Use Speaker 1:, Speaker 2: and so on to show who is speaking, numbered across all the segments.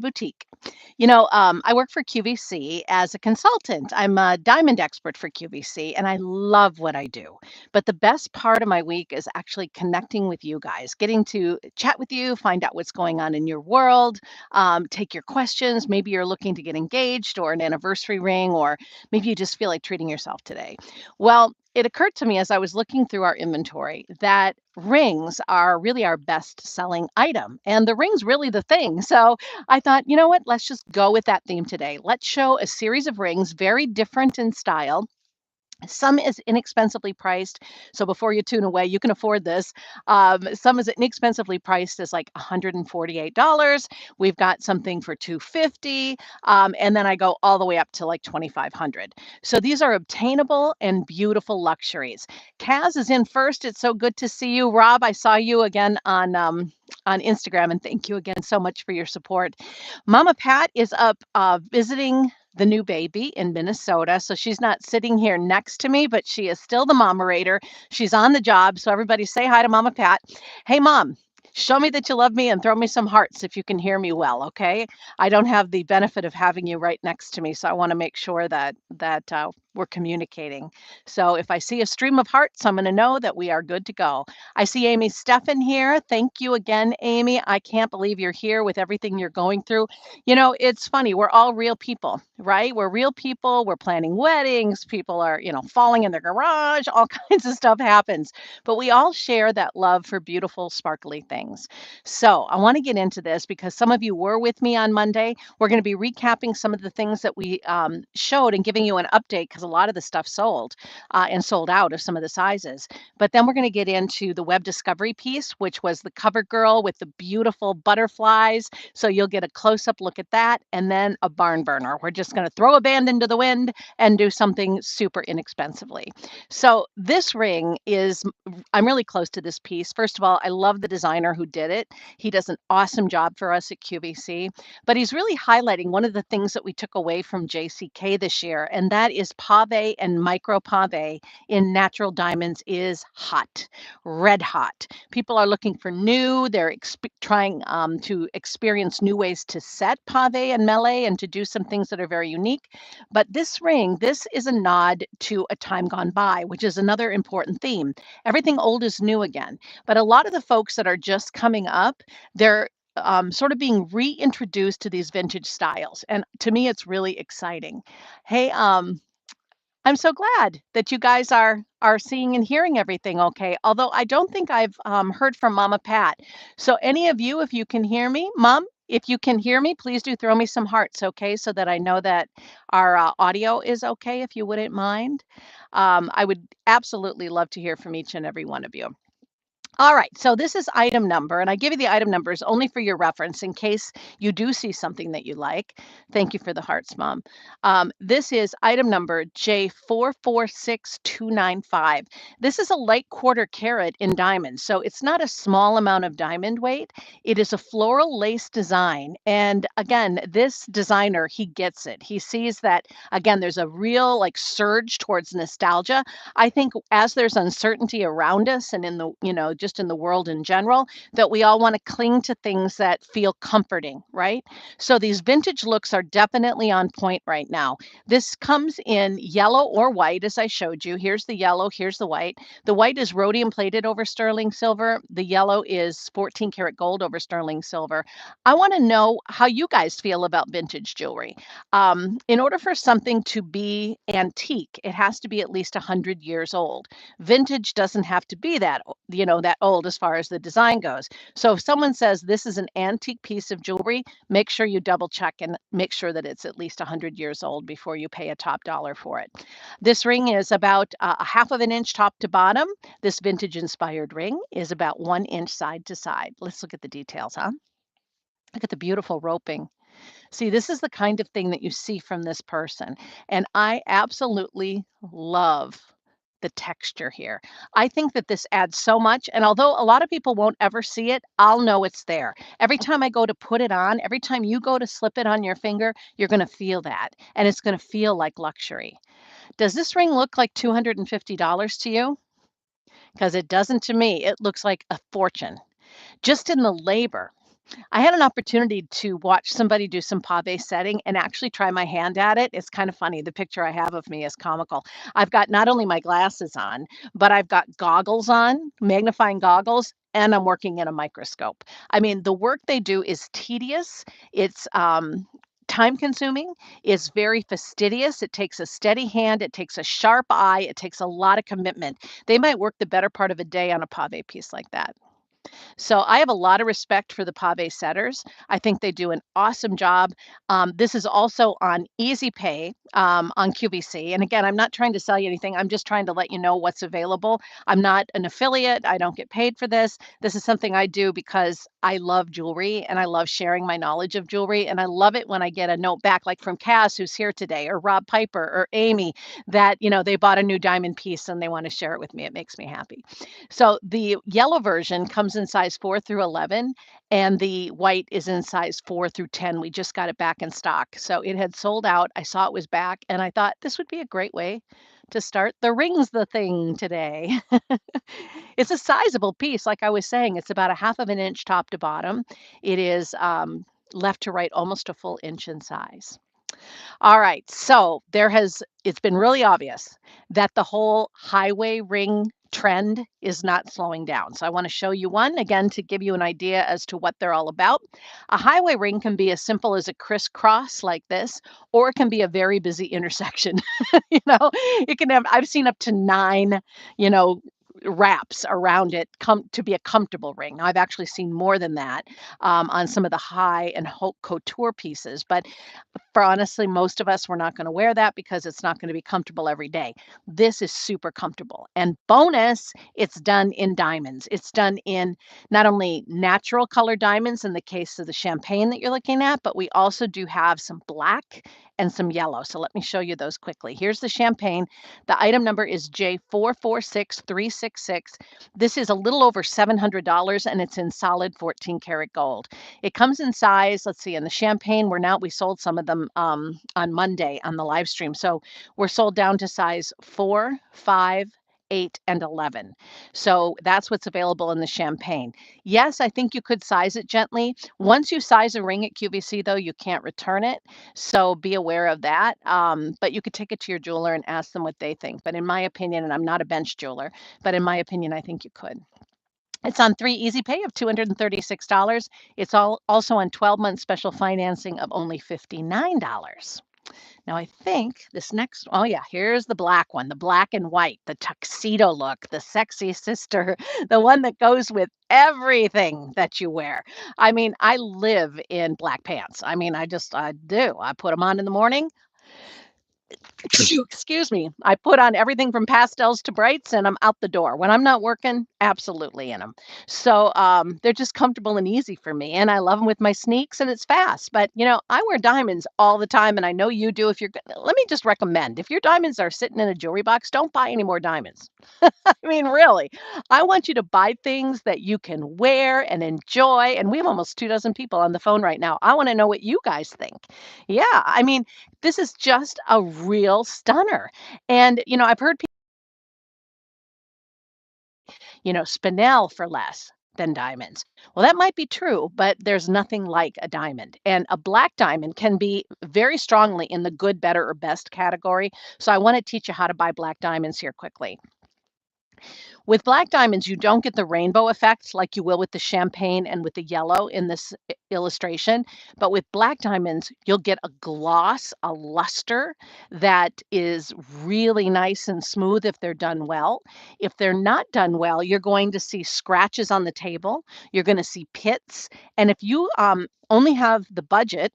Speaker 1: boutique. I work for QVC as a consultant. I'm a diamond expert for QVC, and I love what I do. But the best part of my week is actually connecting with you guys, getting to chat with you, find out what's going on in your world, take your questions. Maybe you're looking to get engaged or an anniversary ring, or maybe you just feel like treating yourself today. Well, it occurred to me as I was looking through our inventory that rings are really our best selling item, and the ring's really the thing. So I thought, you know what? Let's just go with that theme today. Let's show a series of rings, very different in style. Some is inexpensively priced. So before you tune away, you can afford this. Some is inexpensively priced as like $148. We've got something for $250. And then I go all the way up to like $2,500. So these are obtainable and beautiful luxuries. Kaz is in first. It's so good to see you. Rob, I saw you again on Instagram, and thank you again so much for your support. Mama Pat is up visiting the new baby in Minnesota. So she's not sitting here next to me, but she is still the momerator. She's on the job. So everybody say hi to Mama Pat. Hey, Mom. Show me that you love me and throw me some hearts if you can hear me well, okay? I don't have the benefit of having you right next to me, so I want to make sure that we're communicating. So if I see a stream of hearts, I'm going to know that we are good to go. I see Amy Steffen here. Thank you again, Amy. I can't believe you're here with everything you're going through. It's funny. We're all real people, right? We're real people. We're planning weddings. People are, falling in their garage. All kinds of stuff happens. But we all share that love for beautiful, sparkly things. So I want to get into this because some of you were with me on Monday. We're going to be recapping some of the things that we showed and giving you an update because a lot of the stuff sold and sold out of some of the sizes. But then we're going to get into the web discovery piece, which was the cover girl with the beautiful butterflies. So you'll get a close-up look at that, and then a barn burner. We're just going to throw a band into the wind and do something super inexpensively. So this ring is, I'm really close to this piece. First of all, I love the designer who did it. He does an awesome job for us at QVC, but he's really highlighting one of the things that we took away from JCK this year, and that is pave and micro pave in natural diamonds is hot, red hot. People are looking for new. They're trying to experience new ways to set pave and melee and to do some things that are very unique. But this ring, this is a nod to a time gone by, which is another important theme. Everything old is new again. But a lot of the folks that are just coming up, they're sort of being reintroduced to these vintage styles. And to me, it's really exciting. Hey, I'm so glad that you guys are seeing and hearing everything okay. Although I don't think I've heard from Mama Pat. So any of you, if you can hear me, Mom, if you can hear me, please do throw me some hearts, okay, so that I know that our audio is okay, if you wouldn't mind. I would absolutely love to hear from each and every one of you. All right, so this is item number, and I give you the item numbers only for your reference in case you do see something that you like. Thank you for the hearts, Mom. This is item number J446295. This is a light quarter carat in diamonds, so it's not a small amount of diamond weight. It is a floral lace design, and again, this designer, he gets it. He sees that, again, there's a real surge towards nostalgia. I think as there's uncertainty around us and in the, just in the world in general, that we all want to cling to things that feel comforting, right? So these vintage looks are definitely on point right now. This comes in yellow or white, as I showed you. Here's the yellow, here's the white. The white is rhodium plated over sterling silver. The yellow is 14 karat gold over sterling silver. I want to know how you guys feel about vintage jewelry. In order for something to be antique, it has to be at least 100 years old. Vintage doesn't have to be that, that old as far as the design goes. So if someone says this is an antique piece of jewelry, make sure you double check and make sure that it's at least 100 years old before you pay a top dollar for it. This ring is about a half of an inch top to bottom. This vintage inspired ring is about 1 inch side to side. Let's look at the details, huh? Look at the beautiful roping. See, this is the kind of thing that you see from this person. And I absolutely love the texture here. I think that this adds so much. And although a lot of people won't ever see it, I'll know it's there. Every time I go to put it on, every time you go to slip it on your finger, you're going to feel that. And it's going to feel like luxury. Does this ring look like $250 to you? Because it doesn't to me. It looks like a fortune just in the labor. I had an opportunity to watch somebody do some pave setting and actually try my hand at it. It's kind of funny. The picture I have of me is comical. I've got not only my glasses on, but I've got goggles on, magnifying goggles, and I'm working in a microscope. I mean, the work they do is tedious. It's time consuming. It's very fastidious. It takes a steady hand. It takes a sharp eye. It takes a lot of commitment. They might work the better part of a day on a pave piece like that. So I have a lot of respect for the pave setters. I think they do an awesome job. This is also on Easy Pay on QVC. And again, I'm not trying to sell you anything. I'm just trying to let you know what's available. I'm not an affiliate. I don't get paid for this. This is something I do because I love jewelry and I love sharing my knowledge of jewelry. And I love it when I get a note back, like from Cass, who's here today, or Rob Piper, or Amy, that they bought a new diamond piece and they want to share it with me. It makes me happy. So the yellow version comes in size 4 through 11, and the white is in size 4 through 10. We just got it back in stock. So it had sold out. I saw it was back, and I thought this would be a great way to start the rings the thing today. It's a sizable piece. Like I was saying, it's about a half of an inch top to bottom. It is left to right almost a full inch in size. All right. So it's been really obvious that the whole highway ring trend is not slowing down. So I want to show you one again to give you an idea as to what they're all about. A highway ring can be as simple as a crisscross like this, or it can be a very busy intersection. It can have, I've seen up to 9, you know, wraps around it come to be a comfortable ring. Now, I've actually seen more than that on some of the high and haute couture pieces, but for honestly, most of us, we're not going to wear that because it's not going to be comfortable every day. This is super comfortable. And bonus, it's done in diamonds. It's done in not only natural color diamonds in the case of the champagne that you're looking at, but we also do have some black and some yellow. So let me show you those quickly. Here's the champagne. The item number is J446366. This is a little over $700 and it's in solid 14 karat gold. It comes in size, let's see, in the champagne, we sold some of them on Monday on the live stream. So we're sold down to size 4, 5, 8, and 11. So that's what's available in the champagne. Yes, I think you could size it gently. Once you size a ring at QVC, though, you can't return it. So be aware of that. But you could take it to your jeweler and ask them what they think. But in my opinion, and I'm not a bench jeweler, but in my opinion, I think you could. It's on 3 Easy Pay of $236. It's also on 12-month special financing of only $59. Now I think this next, oh yeah, here's the black one, the black and white, the tuxedo look, the sexy sister, the one that goes with everything that you wear. I mean, I live in black pants. I mean, I do. I put them on in the morning. Excuse me. I put on everything from pastels to brights and I'm out the door. When I'm not working, absolutely in them. So they're just comfortable and easy for me. And I love them with my sneaks and it's fast. But, I wear diamonds all the time. And I know you do. Let me just recommend if your diamonds are sitting in a jewelry box, don't buy any more diamonds. I mean, really, I want you to buy things that you can wear and enjoy. And we have almost 24 people on the phone right now. I want to know what you guys think. Yeah. I mean, this is just a real stunner. And, I've heard people, spinel for less than diamonds. Well, that might be true, but there's nothing like a diamond. And a black diamond can be very strongly in the good, better, or best category. So I want to teach you how to buy black diamonds here quickly. With black diamonds, you don't get the rainbow effect like you will with the champagne and with the yellow in this illustration. But with black diamonds, you'll get a gloss, a luster that is really nice and smooth if they're done well. If they're not done well, you're going to see scratches on the table. You're going to see pits. And if you only have the budget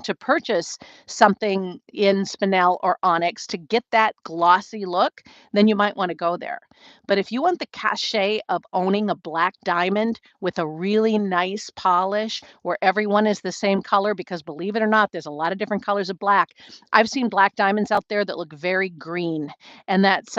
Speaker 1: to purchase something in spinel or onyx to get that glossy look, then you might want to go there. But if you want the cachet of owning a black diamond with a really nice polish where everyone is the same color, because believe it or not, there's a lot of different colors of black. I've seen black diamonds out there that look very green, and that's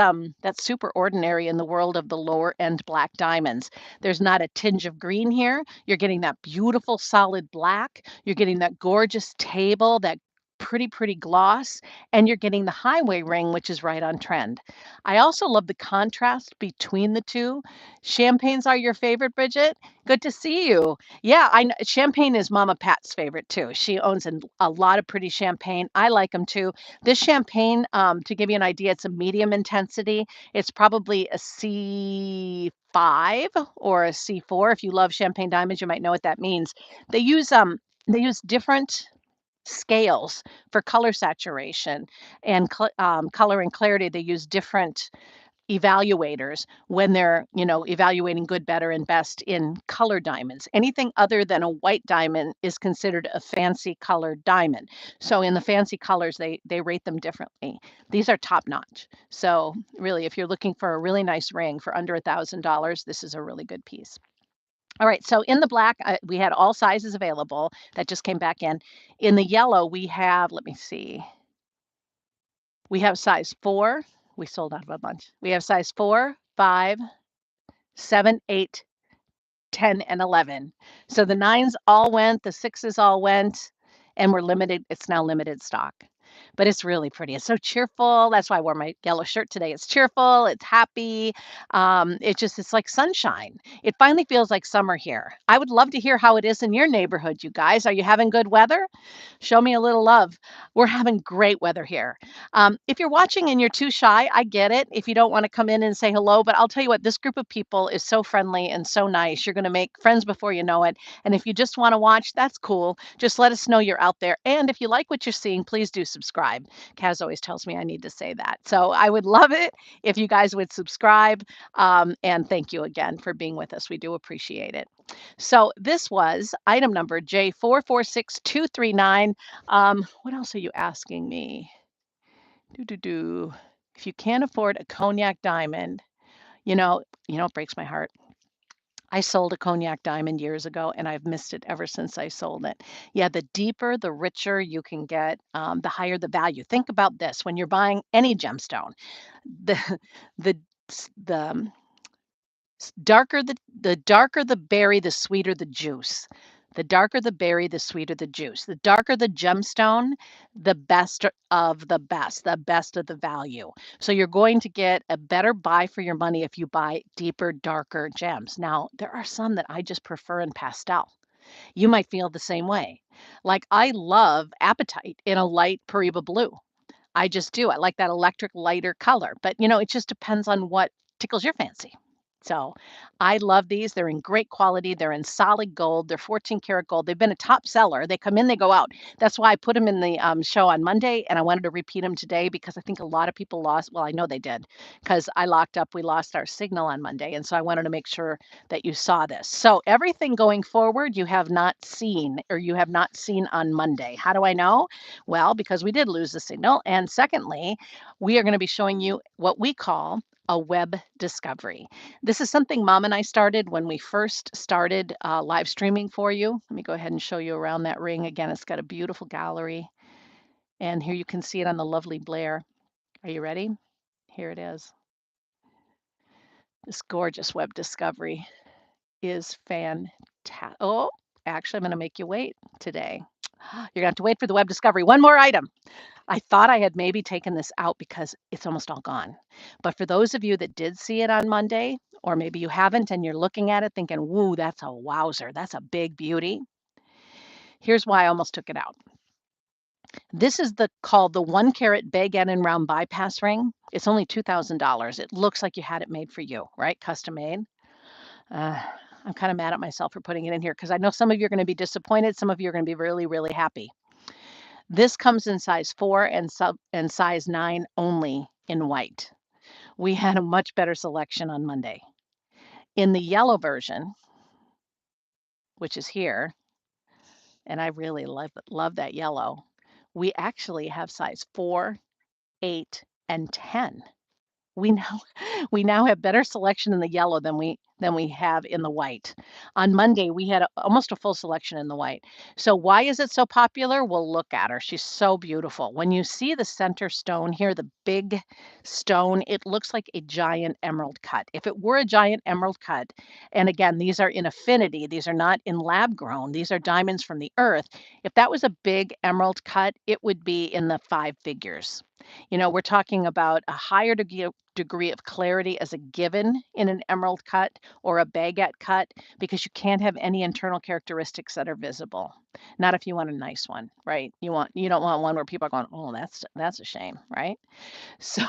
Speaker 1: super ordinary in the world of the lower end black diamonds. There's not a tinge of green here. You're getting that beautiful solid black. You're getting that gorgeous table, that pretty gloss, and you're getting the highway ring, which is right on trend. I also love the contrast between the two. Champagnes are your favorite, Bridget? Good to see you. Yeah, champagne is Mama Pat's favorite too. She owns a lot of pretty champagne. I like them too. This champagne, to give you an idea, it's a medium intensity. It's probably a C5 or a C4. If you love champagne diamonds, you might know what that means. They use different scales for color saturation and color and clarity. They use different evaluators when they're, evaluating good, better, and best in color diamonds. Anything other than a white diamond is considered a fancy colored diamond. So in the fancy colors, they rate them differently. These are top notch. So really, if you're looking for a really nice ring for under $1,000, this is a really good piece. All right, so in the black, we had all sizes available. That just came back in. In the yellow, we have, let me see, we have size 4. We sold out of a bunch. We have size 4, 5, 7, 8, 10, and 11. So the 9s all went, the 6s all went, and we're limited. It's now limited stock. But it's really pretty. It's so cheerful. That's why I wore my yellow shirt today. It's cheerful. It's happy. It's like sunshine. It finally feels like summer here. I would love to hear how it is in your neighborhood, you guys. Are you having good weather? Show me a little love. We're having great weather here. If you're watching and you're too shy, I get it. If you don't want to come in and say hello, but I'll tell you what, this group of people is so friendly and so nice. You're going to make friends before you know it. And if you just want to watch, that's cool. Just let us know you're out there. And if you like what you're seeing, please do subscribe. Kaz always tells me I need to say that. So I would love it if you guys would subscribe. And thank you again for being with us. We do appreciate it. So this was item number J446239. What else are you asking me? If you can't afford a cognac diamond, it breaks my heart. I sold a cognac diamond years ago, and I've missed it ever since I sold it. Yeah, the deeper, the richer you can get, the higher the value. Think about this: when you're buying any gemstone, the the the darker the berry, the sweeter the juice. The darker the berry, the sweeter the juice. The darker the gemstone, the best of the best of the value. So you're going to get a better buy for your money if you buy deeper, darker gems. Now, there are some that I just prefer in pastel. You might feel the same way. Like I love apatite in a light Pariba blue. I just do. I like that electric lighter color, but it just depends on what tickles your fancy. So I love these. They're in great quality. They're in solid gold. They're 14 karat gold. They've been a top seller. They come in, they go out. That's why I put them in the show on Monday, and I wanted to repeat them today because I think a lot of people lost. Well, I know they did because I locked up. We lost our signal on Monday, and so I wanted to make sure that you saw this. So everything going forward, you have not seen on Monday. How do I know? Well, because we did lose the signal. And secondly, we are going to be showing you what we call a web discovery. This is something Mom and I started when we first started live streaming for you. Let me go ahead and show you around that ring. Again, it's got a beautiful gallery. And here you can see it on the lovely Blair. Are you ready? Here it is. This gorgeous web discovery is fantastic. Oh, actually, I'm going to make you wait today. You're going to have to wait for the web discovery. One more item. I thought I had maybe taken this out because it's almost all gone. But for those of you that did see it on Monday, or maybe you haven't and you're looking at it thinking, woo, that's a wowzer. That's a big beauty. Here's why I almost took it out. This is called the 1 carat baguette and round bypass ring. It's only $2,000. It looks like you had it made for you, right? Custom made. I'm kind of mad at myself for putting it in here because I know some of you are going to be disappointed. Some of you are going to be really, really happy. This comes in size 4 and size 9 only in white. We had a much better selection on Monday. In the yellow version, which is here, and I really love that yellow, we actually have size 4, 8, and 10. We now we now have better selection in the yellow than we than we have in the white. On Monday, we had almost a full selection in the white. So why is it so popular? Well, look at her. She's so beautiful. When you see the center stone here, the big stone, it looks like a giant emerald cut. If it were a giant emerald cut, and again, these are in affinity, these are not in lab grown, these are diamonds from the earth. If that was a big emerald cut, it would be in the five figures. We're talking about a higher degree of clarity as a given in an emerald cut or a baguette cut because you can't have any internal characteristics that are visible. Not if you want a nice one, right? You don't want one where people are going, "Oh, that's a shame," right? So,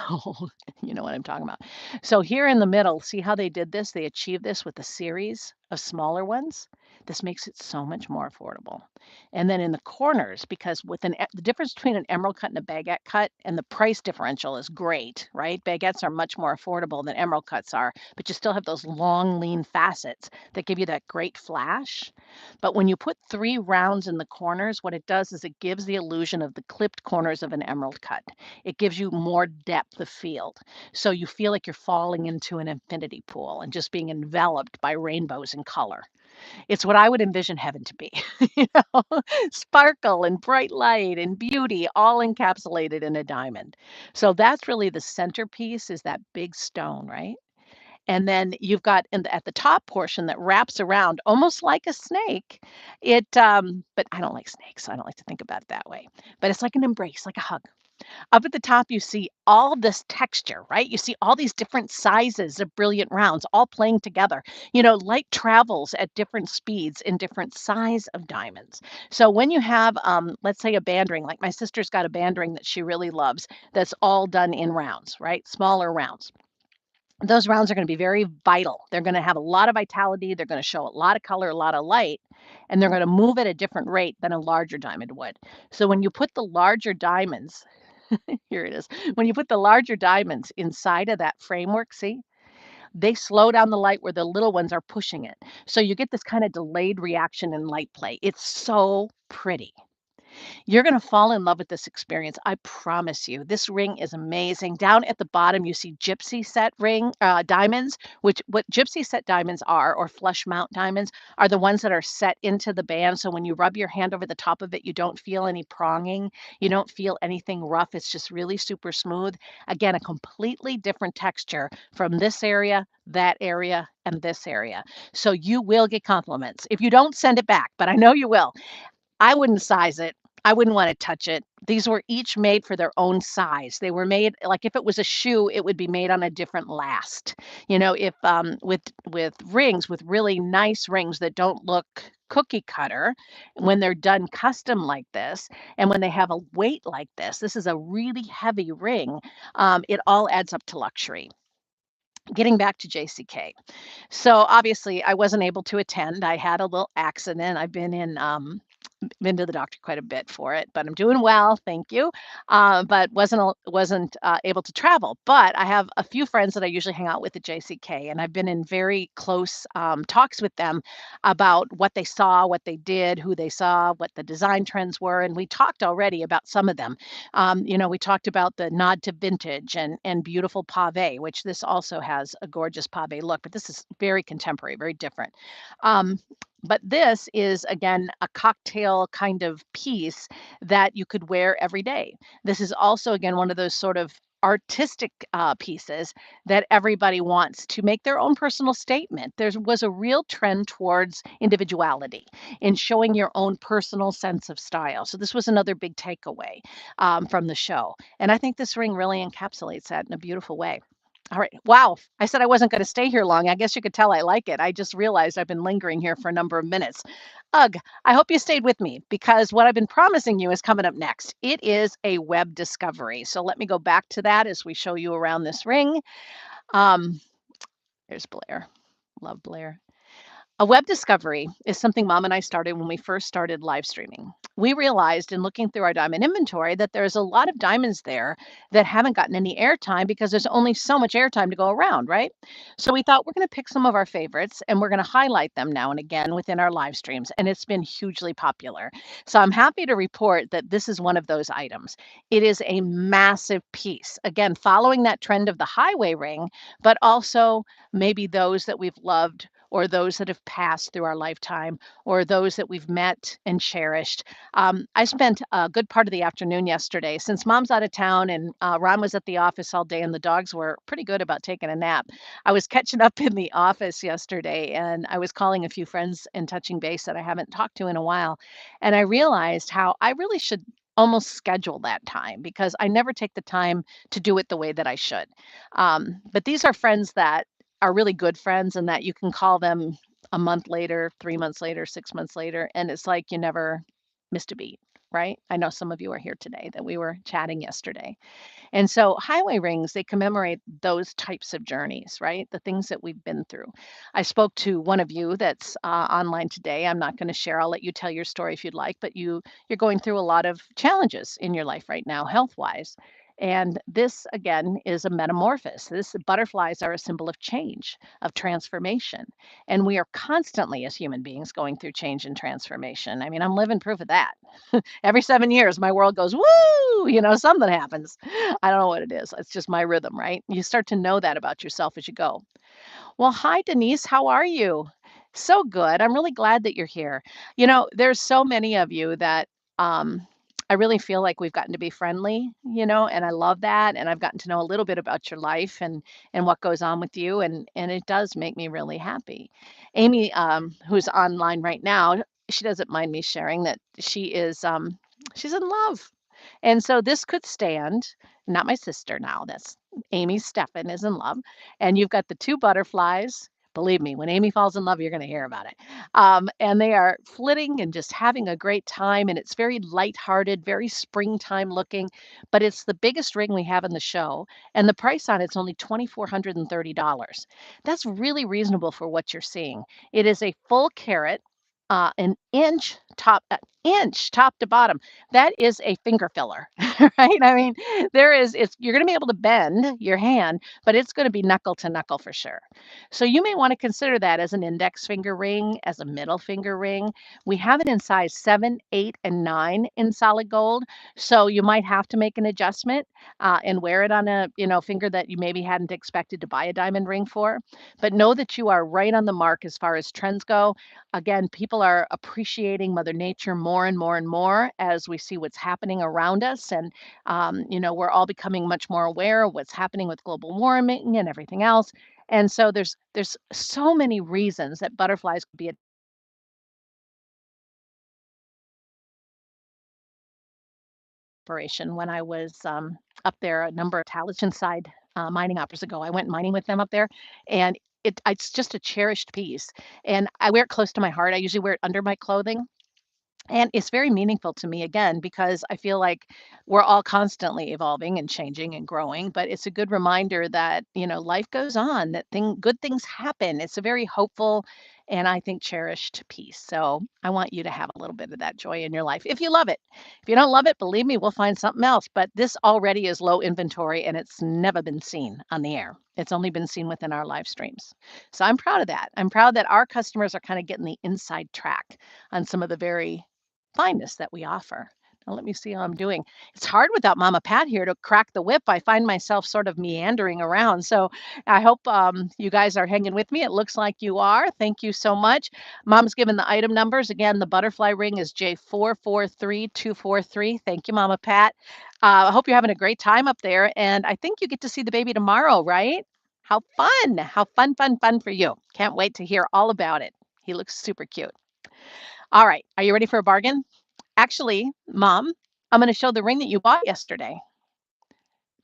Speaker 1: you know what I'm talking about. So here in the middle, see how they did this? They achieved this with a series of smaller ones. This makes it so much more affordable. And then in the corners, because the difference between an emerald cut and a baguette cut and the price differential is great, right? Baguettes are much more affordable than emerald cuts are, but you still have those long, lean facets that give you that great flash. But when you put three rounds in the corners, what it does is it gives the illusion of the clipped corners of an emerald cut. It gives you more depth of field. So you feel like you're falling into an infinity pool and just being enveloped by rainbows in color. It's what I would envision heaven to be, you know, sparkle and bright light and beauty all encapsulated in a diamond. So that's really the centerpiece is that big stone, right? And then you've got at the top portion that wraps around almost like a snake. But I don't like snakes, so I don't like to think about it that way. But it's like an embrace, like a hug. Up at the top, you see all this texture, right? You see all these different sizes of brilliant rounds all playing together. Light travels at different speeds in different size of diamonds. So when you have, let's say, a band ring, like my sister's got a band ring that she really loves, that's all done in rounds, right? Smaller rounds. Those rounds are going to be very vital. They're going to have a lot of vitality. They're going to show a lot of color, a lot of light, and they're going to move at a different rate than a larger diamond would. So when you put the larger diamonds, here it is. When you put the larger diamonds inside of that framework, see, they slow down the light where the little ones are pushing it. So you get this kind of delayed reaction in light play. It's so pretty. You're going to fall in love with this experience. I promise you. This ring is amazing. Down at the bottom, you see gypsy set diamonds, which what gypsy set diamonds are, or flush mount diamonds, are the ones that are set into the band. So when you rub your hand over the top of it, you don't feel any pronging. You don't feel anything rough. It's just really super smooth. Again, a completely different texture from this area, that area, and this area. So you will get compliments. If you don't, send it back, but I know you will. I wouldn't size it. I wouldn't wanna touch it. These were each made for their own size. They were made like, if it was a shoe, it would be made on a different last. If, with rings, with really nice rings that don't look cookie cutter, when they're done custom like this, and when they have a weight like this is a really heavy ring, it all adds up to luxury. Getting back to JCK. So, obviously, I wasn't able to attend. I had a little accident. I've been to the doctor quite a bit for it, but I'm doing well, thank you. But wasn't able to travel. But I have a few friends that I usually hang out with at JCK, and I've been in very close talks with them about what they saw, what they did, who they saw, what the design trends were, and we talked already about some of them. We talked about the nod to vintage and beautiful pave, which this also has a gorgeous pave look, but this is very contemporary, very different. Um, but this is, again, a cocktail kind of piece that you could wear every day. This is also, again, one of those sort of artistic pieces that everybody wants to make their own personal statement. There was a real trend towards individuality in showing your own personal sense of style. So this was another big takeaway from the show. And I think this ring really encapsulates that in a beautiful way. All right. Wow. I said I wasn't going to stay here long. I guess you could tell I like it. I just realized I've been lingering here for a number of minutes. Ugh, I hope you stayed with me because what I've been promising you is coming up next. It is a web discovery. So let me go back to that as we show you around this ring. Um, There's Blair. Love Blair. A web discovery is something mom and I started when we first started live streaming. We realized in looking through our diamond inventory that there's a lot of diamonds there that haven't gotten any airtime because there's only so much airtime to go around, right? So we thought we're going to pick some of our favorites and we're going to highlight them now and again within our live streams. And it's been hugely popular. So I'm happy to report that this is one of those items. It is a massive piece. Again, following that trend of the highway ring, but also maybe those that we've loved or those that have passed through our lifetime, or those that we've met and cherished. I spent a good part of the afternoon yesterday, since mom's out of town and Ron was at the office all day and the dogs were pretty good about taking a nap. I was catching up in the office yesterday and I was calling a few friends and touching base that I haven't talked to in a while. And I realized how I really should almost schedule that time because I never take the time to do it the way that I should. But these are friends that are really good friends and that you can call them a month later, 3 months later, 6 months later, and it's like you never missed a beat, right? I know some of you are here today that we were chatting yesterday. And so highway rings, they commemorate those types of journeys, right? The things that we've been through. I spoke to one of you that's online today. I'm not going to share. I'll let you tell your story if you'd like, but you're going through a lot of challenges in your life right now, health-wise. And this again is a metamorphosis. This butterflies are a symbol of change, of transformation. And we are constantly as human beings going through change and transformation. I mean, I'm living proof of that. Every 7 years, my world goes, woo, something happens. I don't know what it is. It's just my rhythm, right? You start to know that about yourself as you go. Well, hi, Denise. How are you? So good. I'm really glad that you're here. There's so many of you that um, I really feel like we've gotten to be friendly, and I love that. And I've gotten to know a little bit about your life and what goes on with you, and it does make me really happy. Amy, who's online right now, she doesn't mind me sharing that she's in love. And so this could stand, not my sister now, that's Amy Steffen is in love. And you've got the two butterflies. Believe me, when Amy falls in love, you're going to hear about it. And they are flitting and just having a great time. And it's very lighthearted, very springtime looking, but it's the biggest ring we have in the show. And the price on it's only $2,430. That's really reasonable for what you're seeing. It is a full carat, inch top to bottom. That is a finger filler, right? I mean, you're going to be able to bend your hand, but it's going to be knuckle to knuckle for sure. So you may want to consider that as an index finger ring, as a middle finger ring. We have it in size 7, 8, and 9 in solid gold. So you might have to make an adjustment and wear it on a finger that you maybe hadn't expected to buy a diamond ring for. But know that you are right on the mark as far as trends go. Again, people are appreciating Mother Nature more and more and more as we see what's happening around us. And, we're all becoming much more aware of what's happening with global warming and everything else. And so there's so many reasons that butterflies could be a inspiration. When I was up there a number of Talashan side mining operas ago, I went mining with them up there, and it's just a cherished piece. And I wear it close to my heart. I usually wear it under my clothing. And it's very meaningful to me again because I feel like we're all constantly evolving and changing and growing, but it's a good reminder that, life goes on, that good things happen. It's a very hopeful and I think cherished piece. So I want you to have a little bit of that joy in your life if you love it. If you don't love it, believe me, we'll find something else. But this already is low inventory and it's never been seen on the air. It's only been seen within our live streams. So I'm proud of that. I'm proud that our customers are kind of getting the inside track on some of the very fineness that we offer. Now, let me see how I'm doing. It's hard without Mama Pat here to crack the whip. I find myself sort of meandering around. So I hope you guys are hanging with me. It looks like you are. Thank you so much. Mom's given the item numbers. Again, the butterfly ring is J443243. Thank you, Mama Pat. I hope you're having a great time up there. And I think you get to see the baby tomorrow, right? How fun. How fun, fun, fun for you. Can't wait to hear all about it. He looks super cute. All right. Are you ready for a bargain? Actually, Mom, I'm going to show the ring that you bought yesterday.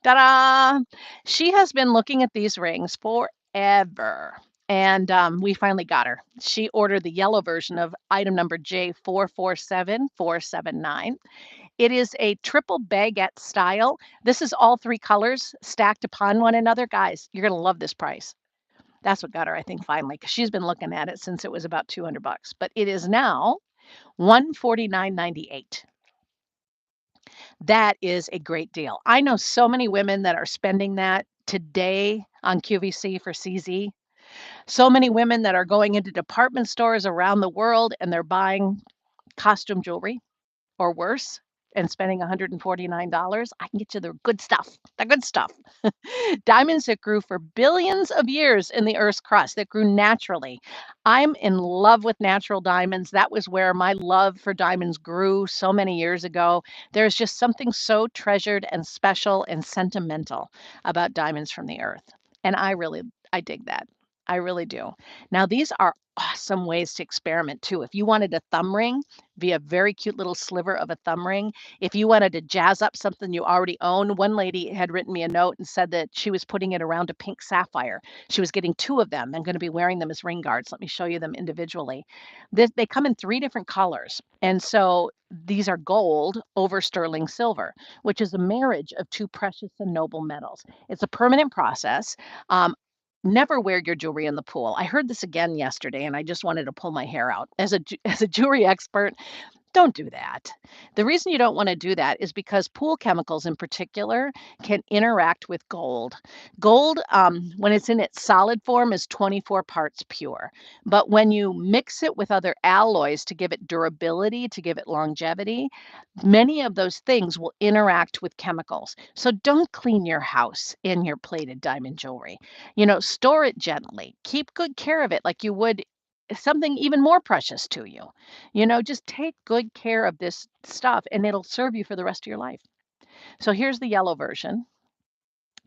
Speaker 1: Ta-da! She has been looking at these rings forever. And we finally got her. She ordered the yellow version of item number J447479. It is a triple baguette style. This is all three colors stacked upon one another. Guys, you're going to love this price. That's what got her, I think, finally, because she's been looking at it since it was about 200 bucks. But it is now 149.98. That is a great deal. I know so many women that are spending that today on QVC for CZ. So many women that are going into department stores around the world and they're buying costume jewelry or worse and spending $149. I can get you the good stuff, the good stuff. Diamonds that grew for billions of years in the Earth's crust, that grew naturally. I'm in love with natural diamonds. That was where my love for diamonds grew so many years ago. There's just something so treasured and special and sentimental about diamonds from the Earth. And I dig that. I really do. Now, these are awesome ways to experiment too. If you wanted a thumb ring, be a very cute little sliver of a thumb ring. If you wanted to jazz up something you already own, one lady had written me a note and said that she was putting it around a pink sapphire. She was getting two of them and going to be wearing them as ring guards. Let me show you them individually. They come in three different colors. And so these are gold over sterling silver, which is a marriage of two precious and noble metals. It's a permanent process. Um, Never wear your jewelry in the pool. I heard this again yesterday and I just wanted to pull my hair out. As a jewelry expert, don't do that. The reason you don't want to do that is because pool chemicals in particular can interact with gold. Gold, when it's in its solid form, is 24 parts pure. But when you mix it with other alloys to give it durability, to give it longevity, many of those things will interact with chemicals. So don't clean your house in your plated diamond jewelry. Store it gently. Keep good care of it like you would something even more precious to you. Just take good care of this stuff and it'll serve you for the rest of your life. So here's the yellow version.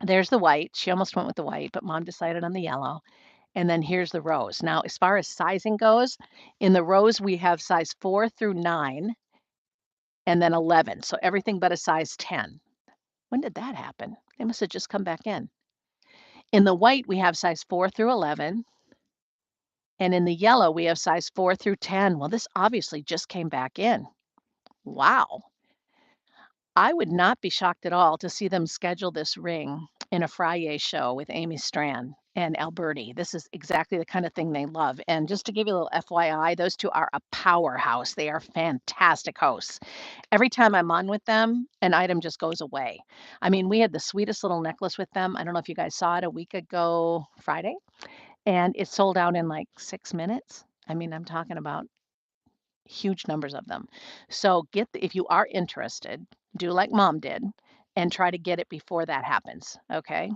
Speaker 1: There's the white. She almost went with the white, but mom decided on the yellow. And then here's the rose. Now, as far as sizing goes, in the rose, we have size 4 through 9 and then 11. So everything but a size 10. When did that happen? They must have just come back in. In the white, we have size 4 through 11. And in the yellow, we have size 4 through 10. Well, this obviously just came back in. Wow. I would not be shocked at all to see them schedule this ring in a Friday show with Amy Strand and Alberti. This is exactly the kind of thing they love. And just to give you a little FYI, those two are a powerhouse. They are fantastic hosts. Every time I'm on with them, an item just goes away. I mean, we had the sweetest little necklace with them. I don't know if you guys saw it a week ago, Friday, and it sold out in like 6 minutes. I mean, I'm talking about huge numbers of them. So if you are interested, do like mom did and try to get it before that happens. Okay.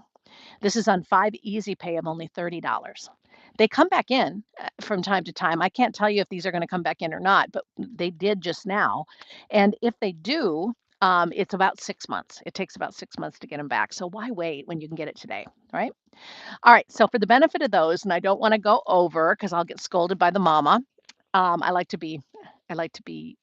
Speaker 1: This is on 5 easy pay of only $30. They come back in from time to time. I can't tell you if these are going to come back in or not, but they did just now. And if they do, it's about 6 months. It takes about 6 months to get them back. So why wait when you can get it today, right? All right. So for the benefit of those, and I don't want to go over because I'll get scolded by the mama. I like to be, I like to be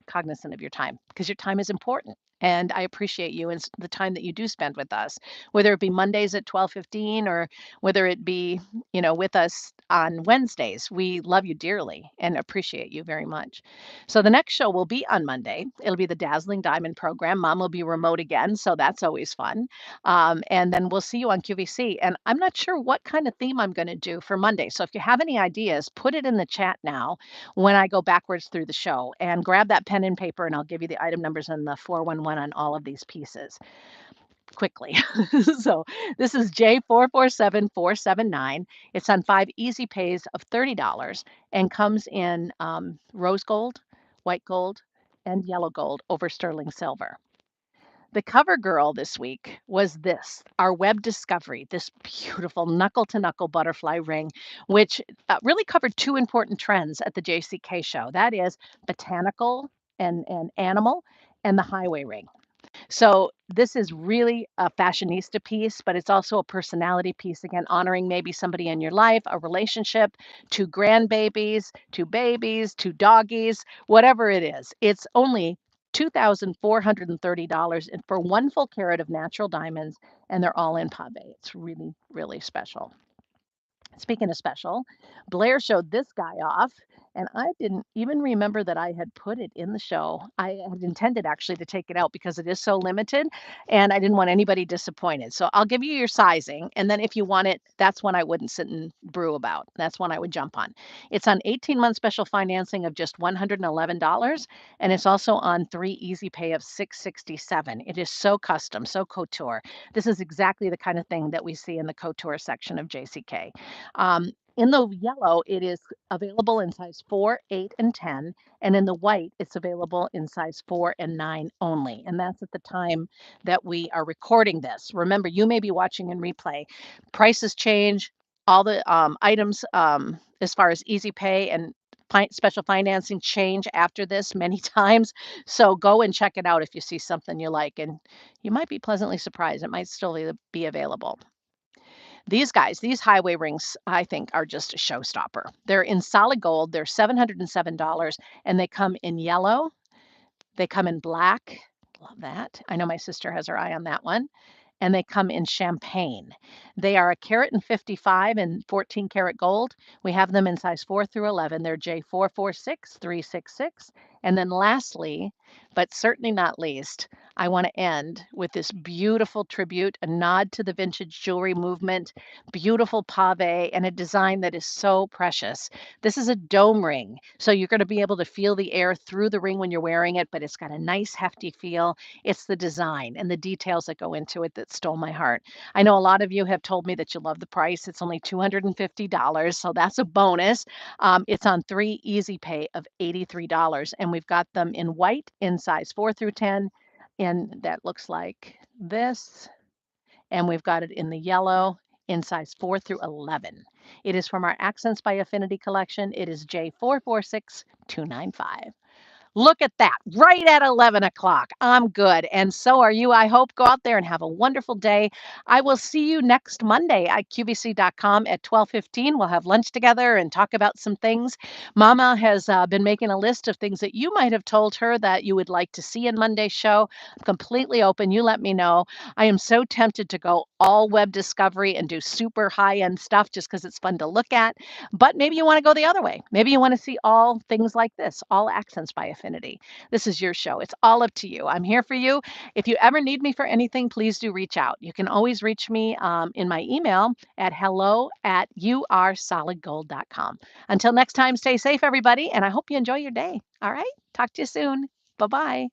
Speaker 1: cognizant of your time because your time is important. And I appreciate you and the time that you do spend with us, whether it be Mondays at 12:15 or whether it be, with us on Wednesdays. We love you dearly and appreciate you very much. So the next show will be on Monday. It'll be the Dazzling Diamond program. Mom will be remote again, so that's always fun. And then we'll see you on QVC. And I'm not sure what kind of theme I'm going to do for Monday. So if you have any ideas, put it in the chat now when I go backwards through the show and grab that pen and paper and I'll give you the item numbers and the 411 on all of these pieces quickly. So this is J447479. It's on 5 easy pays of $30 and comes in rose gold, white gold, and yellow gold over sterling silver. The cover girl this week was our web discovery, this beautiful knuckle to knuckle butterfly ring, which really covered two important trends at the JCK show. That is botanical and animal and the highway ring. So this is really a fashionista piece, but it's also a personality piece, again, honoring maybe somebody in your life, a relationship, two grandbabies, two babies, two doggies, whatever it is. It's only $2,430 for one full carat of natural diamonds, and they're all in pave. It's really, really special. Speaking of special, Blair showed this guy off, And I didn't even remember that I had put it in the show. I had intended actually to take it out because it is so limited and I didn't want anybody disappointed. So I'll give you your sizing. And then if you want it, that's one I wouldn't sit and brew about. That's one I would jump on. It's on 18-month special financing of just $111. And it's also on 3 easy pay of $667. It is so custom, so couture. This is exactly the kind of thing that we see in the couture section of JCK. In the yellow, it is available in size 4, 8, and 10. And in the white, it's available in size 4 and 9 only. And that's at the time that we are recording this. Remember, you may be watching in replay. Prices change. All the items as far as easy pay and special financing change after this many times. So go and check it out if you see something you like. And you might be pleasantly surprised. It might still be available. These guys, these highway rings, I think, are just a showstopper. They're in solid gold. They're $707, and they come in yellow. They come in black. Love that. I know my sister has her eye on that one. And they come in champagne. They are a carat and 55 and 14 karat gold. We have them in size 4 through 11. They're J446366. And then lastly, but certainly not least, I want to end with this beautiful tribute, a nod to the vintage jewelry movement, beautiful pave, and a design that is so precious. This is a dome ring, so you're going to be able to feel the air through the ring when you're wearing it, but it's got a nice hefty feel. It's the design and the details that go into it that stole my heart. I know a lot of you have told me that you love the price. It's only $250, so that's a bonus. It's on 3 easy pay of $83, and we've got them in white in size 4 through 10, and that looks like this. And we've got it in the yellow in size 4 through 11. It is from our Accents by Affinity collection. It is J446295. Look at that, right at 11 o'clock. I'm good. And so are you. I hope. Go out there and have a wonderful day. I will see you next Monday at QVC.com at 12:15. We'll have lunch together and talk about some things. Mama has been making a list of things that you might have told her that you would like to see in Monday's show. Completely open. You let me know. I am so tempted to go all web discovery and do super high-end stuff just because it's fun to look at. But maybe you want to go the other way. Maybe you want to see all things like this, all Accents by Affinity. This is your show. It's all up to you. I'm here for you. If you ever need me for anything, please do reach out. You can always reach me in my email at hello@youaresolidgold.com. Until next time, stay safe, everybody, and I hope you enjoy your day. All right? Talk to you soon. Bye-bye.